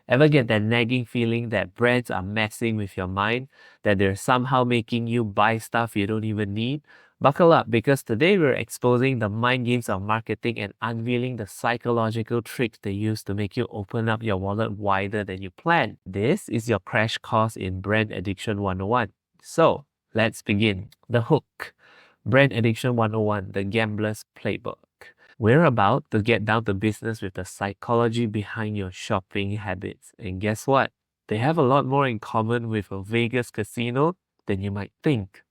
Ever get that nagging feeling that brands are messing with your mind, that they're somehow making you buy stuff you don't even need? Buckle up, because today we're exposing the mind games of marketing and unveiling the psychological tricks they use to make you open up your wallet wider than you planned. This is your crash course in Brand Addiction 101. So, let's begin. The hook. Brand Addiction 101, the Gambler's Playbook. We're about to get down to business with the psychology behind your shopping habits. And guess what? They have a lot more in common with a Vegas casino than you might think.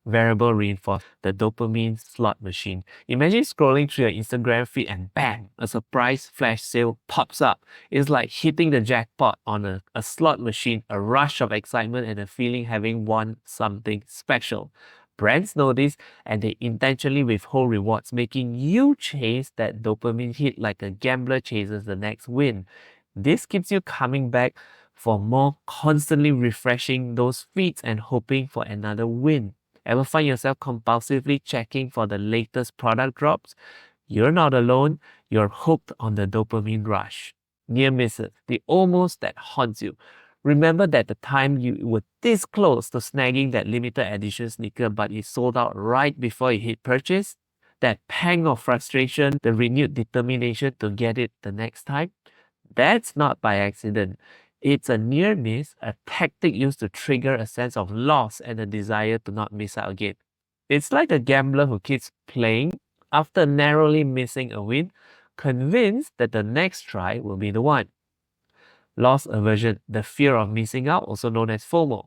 Variable reinforcement, the dopamine slot machine. Imagine scrolling through your Instagram feed and bang, a surprise flash sale pops up. It's like hitting the jackpot on a slot machine, a rush of excitement and a feeling having won something special. Brands know this and they intentionally withhold rewards, making you chase that dopamine hit like a gambler chases the next win. This keeps you coming back for more, constantly refreshing those feeds and hoping for another win. Ever find yourself compulsively checking for the latest product drops? You're not alone, you're hooked on the dopamine rush. Near misses, the almost that haunts you. Remember that the time you were this close to snagging that limited edition sneaker but it sold out right before you hit purchase? That pang of frustration, the renewed determination to get it the next time? That's not by accident. It's a near miss, a tactic used to trigger a sense of loss and a desire to not miss out again. It's like a gambler who keeps playing after narrowly missing a win, convinced that the next try will be the one. Loss aversion, the fear of missing out, also known as FOMO.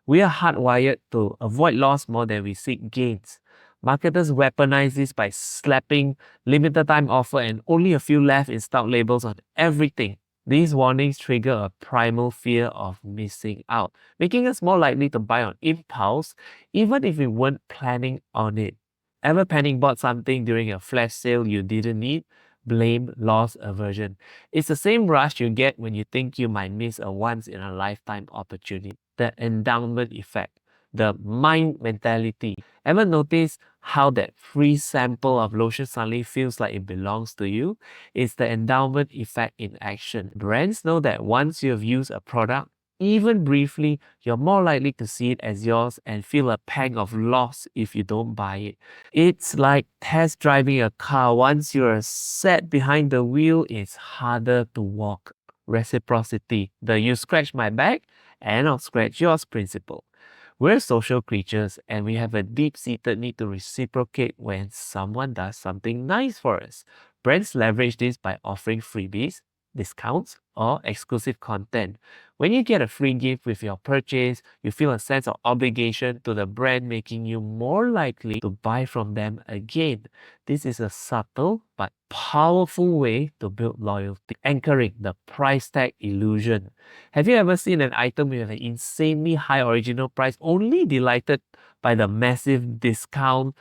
We are hardwired to avoid loss more than we seek gains. Marketers weaponize this by slapping limited time offer and only a few left in stock labels on everything. These warnings trigger a primal fear of missing out, making us more likely to buy on impulse, even if we weren't planning on it. Ever panic bought something during a flash sale you didn't need? Blame loss aversion. It's the same rush you get when you think you might miss a once-in-a-lifetime opportunity. The endowment effect, the mind mentality. Ever notice how that free sample of lotion suddenly feels like it belongs to you? It's the endowment effect in action. Brands know that once you have used a product, even briefly, you're more likely to see it as yours and feel a pang of loss if you don't buy it. It's like test driving a car. Once you're sat behind the wheel, it's harder to walk. Reciprocity, the you scratch my back and I'll scratch yours principle. We're social creatures and we have a deep-seated need to reciprocate when someone does something nice for us. Brands leverage this by offering freebies, discounts, or exclusive content. When you get a free gift with your purchase, you feel a sense of obligation to the brand, making you more likely to buy from them again. This is a subtle but powerful way to build loyalty. Anchoring the price tag illusion. Have you ever seen an item with an insanely high original price, only delighted by the massive discount?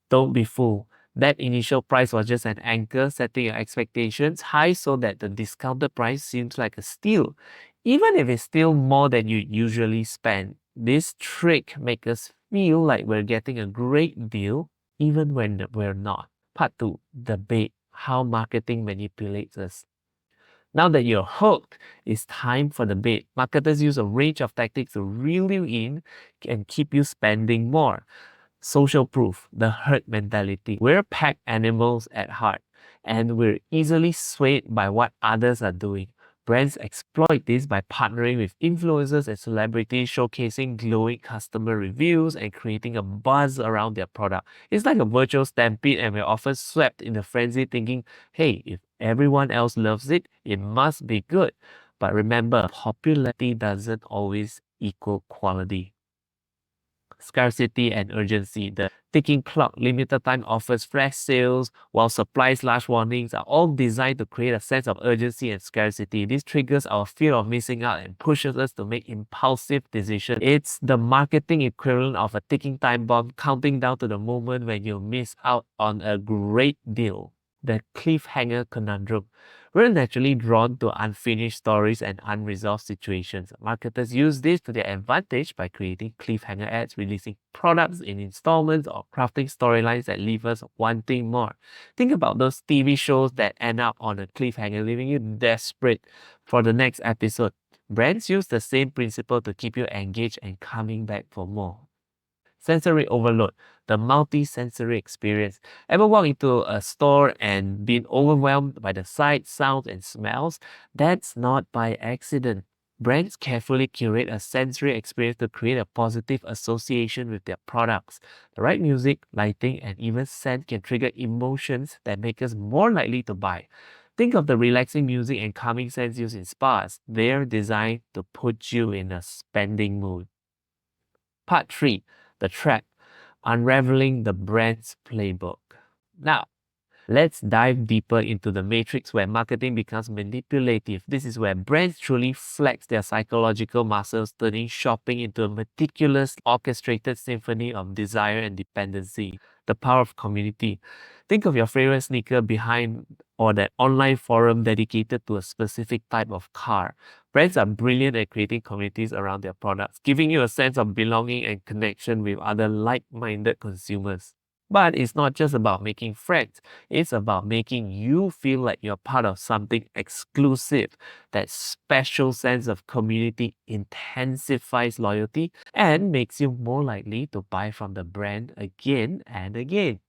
Don't be fooled. That initial price was just an anchor, setting your expectations high so that the discounted price seems like a steal, even if it's still more than you usually spend. This trick makes us feel like we're getting a great deal even when we're not. Part 2. The bait. How marketing manipulates us. Now that you're hooked, it's time for the bait. Marketers use a range of tactics to reel you in and keep you spending more. Social proof, the herd mentality. We're pack animals at heart, and we're easily swayed by what others are doing. Brands exploit this by partnering with influencers and celebrities, showcasing glowing customer reviews and creating a buzz around their product. It's like a virtual stampede, and we're often swept in the frenzy thinking, hey, if everyone else loves it, it must be good. But remember, popularity doesn't always equal quality. Scarcity and urgency, the ticking clock, limited time offers, flash sales, while supplies, large warnings are all designed to create a sense of urgency and scarcity. This triggers our fear of missing out and pushes us to make impulsive decisions. It's the marketing equivalent of a ticking time bomb, counting down to the moment when you miss out on a great deal. the cliffhanger conundrum. We're naturally drawn to unfinished stories and unresolved situations. Marketers use this to their advantage by creating cliffhanger ads, releasing products in installments, or crafting storylines that leave us wanting more. Think about those TV shows that end up on a cliffhanger, leaving you desperate for the next episode. Brands use the same principle to keep you engaged and coming back for more. Sensory overload, the multi-sensory experience. Ever walk into a store and been overwhelmed by the sights, sounds, and smells? That's not by accident. Brands carefully curate a sensory experience to create a positive association with their products. The right music, lighting, and even scent can trigger emotions that make us more likely to buy. Think of the relaxing music and calming scents used in spas. They're designed to put you in a spending mood. Part 3, the trap, unraveling the brand's playbook. Now, let's dive deeper into the matrix where marketing becomes manipulative. This is where brands truly flex their psychological muscles, turning shopping into a meticulous, orchestrated symphony of desire and dependency. The power of community. Think of your favorite sneaker behind or that online forum dedicated to a specific type of car. Brands are brilliant at creating communities around their products, giving you a sense of belonging and connection with other like-minded consumers. But it's not just about making friends. It's about making you feel like you're part of something exclusive. That special sense of community intensifies loyalty and makes you more likely to buy from the brand again and again.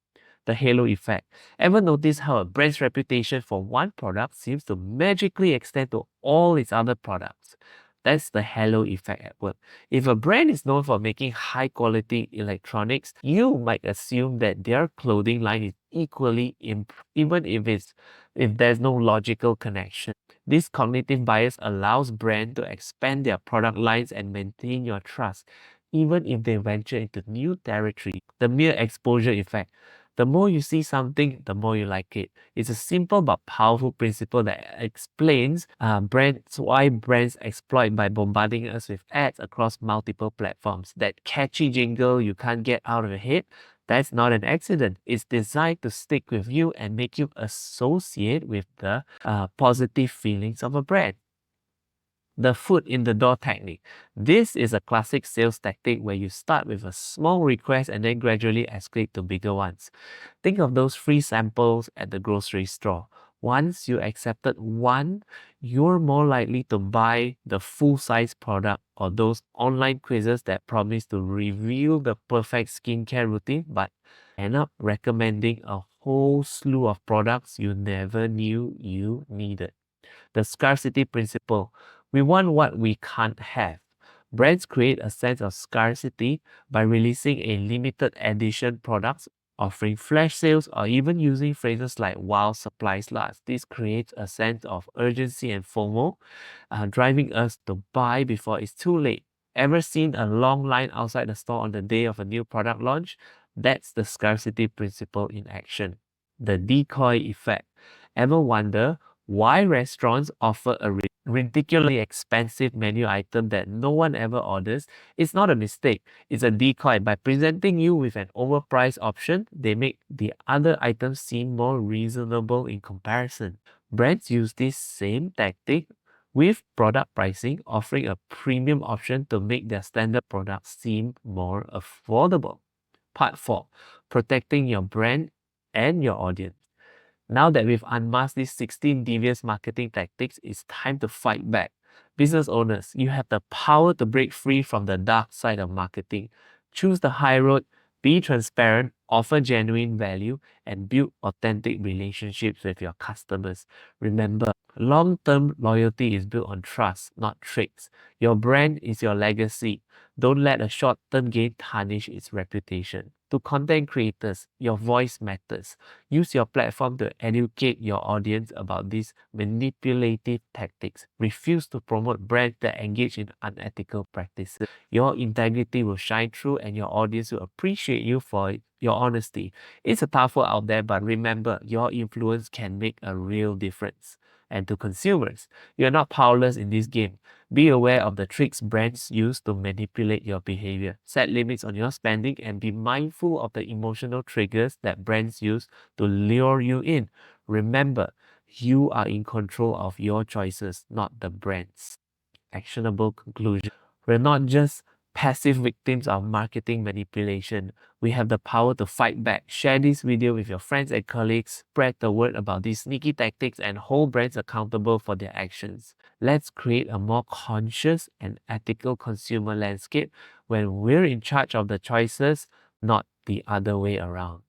The halo effect. Ever notice how a brand's reputation for one product seems to magically extend to all its other products? That's the halo effect at work. If a brand is known for making high quality electronics, you might assume that their clothing line is equally even if there's no logical connection. This cognitive bias allows brands to expand their product lines and maintain your trust, even if they venture into new territory. The mere exposure effect. The more you see something, the more you like it. It's a simple but powerful principle that explains why brands exploit by bombarding us with ads across multiple platforms. That catchy jingle you can't get out of your head, that's not an accident. It's designed to stick with you and make you associate with the positive feelings of a brand. The foot in the door technique. This is a classic sales tactic where you start with a small request and then gradually escalate to bigger ones. Think of those free samples at the grocery store. Once you accepted one, you're more likely to buy the full-size product or those online quizzes that promise to reveal the perfect skincare routine but end up recommending a whole slew of products you never knew you needed. The scarcity principle. We want what we can't have. Brands create a sense of scarcity by releasing a limited edition products, offering flash sales, or even using phrases like while supplies last. This creates a sense of urgency and FOMO, driving us to buy before it's too late. Ever seen a long line outside the store on the day of a new product launch? That's the scarcity principle in action. The decoy effect. Ever wonder why restaurants offer a ridiculously expensive menu item that no one ever orders? It's not a mistake, it's a decoy. By presenting you with an overpriced option, they make the other items seem more reasonable in comparison. Brands use this same tactic with product pricing, offering a premium option to make their standard products seem more affordable. Part 4, protecting your brand and your audience. Now that we've unmasked these 16 devious marketing tactics, it's time to fight back. Business owners, you have the power to break free from the dark side of marketing. Choose the high road, be transparent, offer genuine value, and build authentic relationships with your customers. Remember, long-term loyalty is built on trust, not tricks. Your brand is your legacy. Don't let a short-term gain tarnish its reputation. To content creators, your voice matters. Use your platform to educate your audience about these manipulative tactics. Refuse to promote brands that engage in unethical practices. Your integrity will shine through and your audience will appreciate you for your honesty. It's a tough world out there, but remember, your influence can make a real difference. And to consumers, you're not powerless in this game. Be aware of the tricks brands use to manipulate your behavior. Set limits on your spending and be mindful of the emotional triggers that brands use to lure you in. Remember, you are in control of your choices, not the brands. Actionable conclusion. We're not just passive victims of marketing manipulation. We have the power to fight back. Share this video with your friends and colleagues. Spread the word about these sneaky tactics and hold brands accountable for their actions. Let's create a more conscious and ethical consumer landscape when we're in charge of the choices, not the other way around.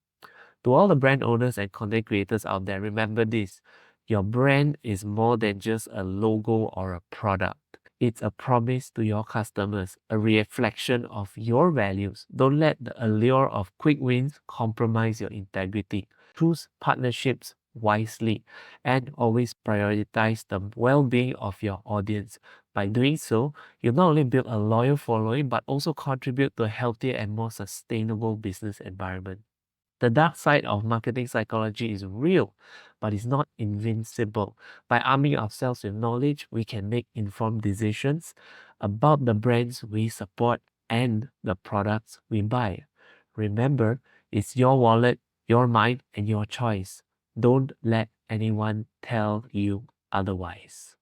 To all the brand owners and content creators out there, remember this. Your brand is more than just a logo or a product. It's a promise to your customers, a reflection of your values. Don't let the allure of quick wins compromise your integrity. Choose partnerships wisely and always prioritize the well-being of your audience. By doing so, you not only build a loyal following but also contribute to a healthier and more sustainable business environment. The dark side of marketing psychology is real, but it's not invincible. By arming ourselves with knowledge, we can make informed decisions about the brands we support and the products we buy. Remember, it's your wallet, your mind, and your choice. Don't let anyone tell you otherwise.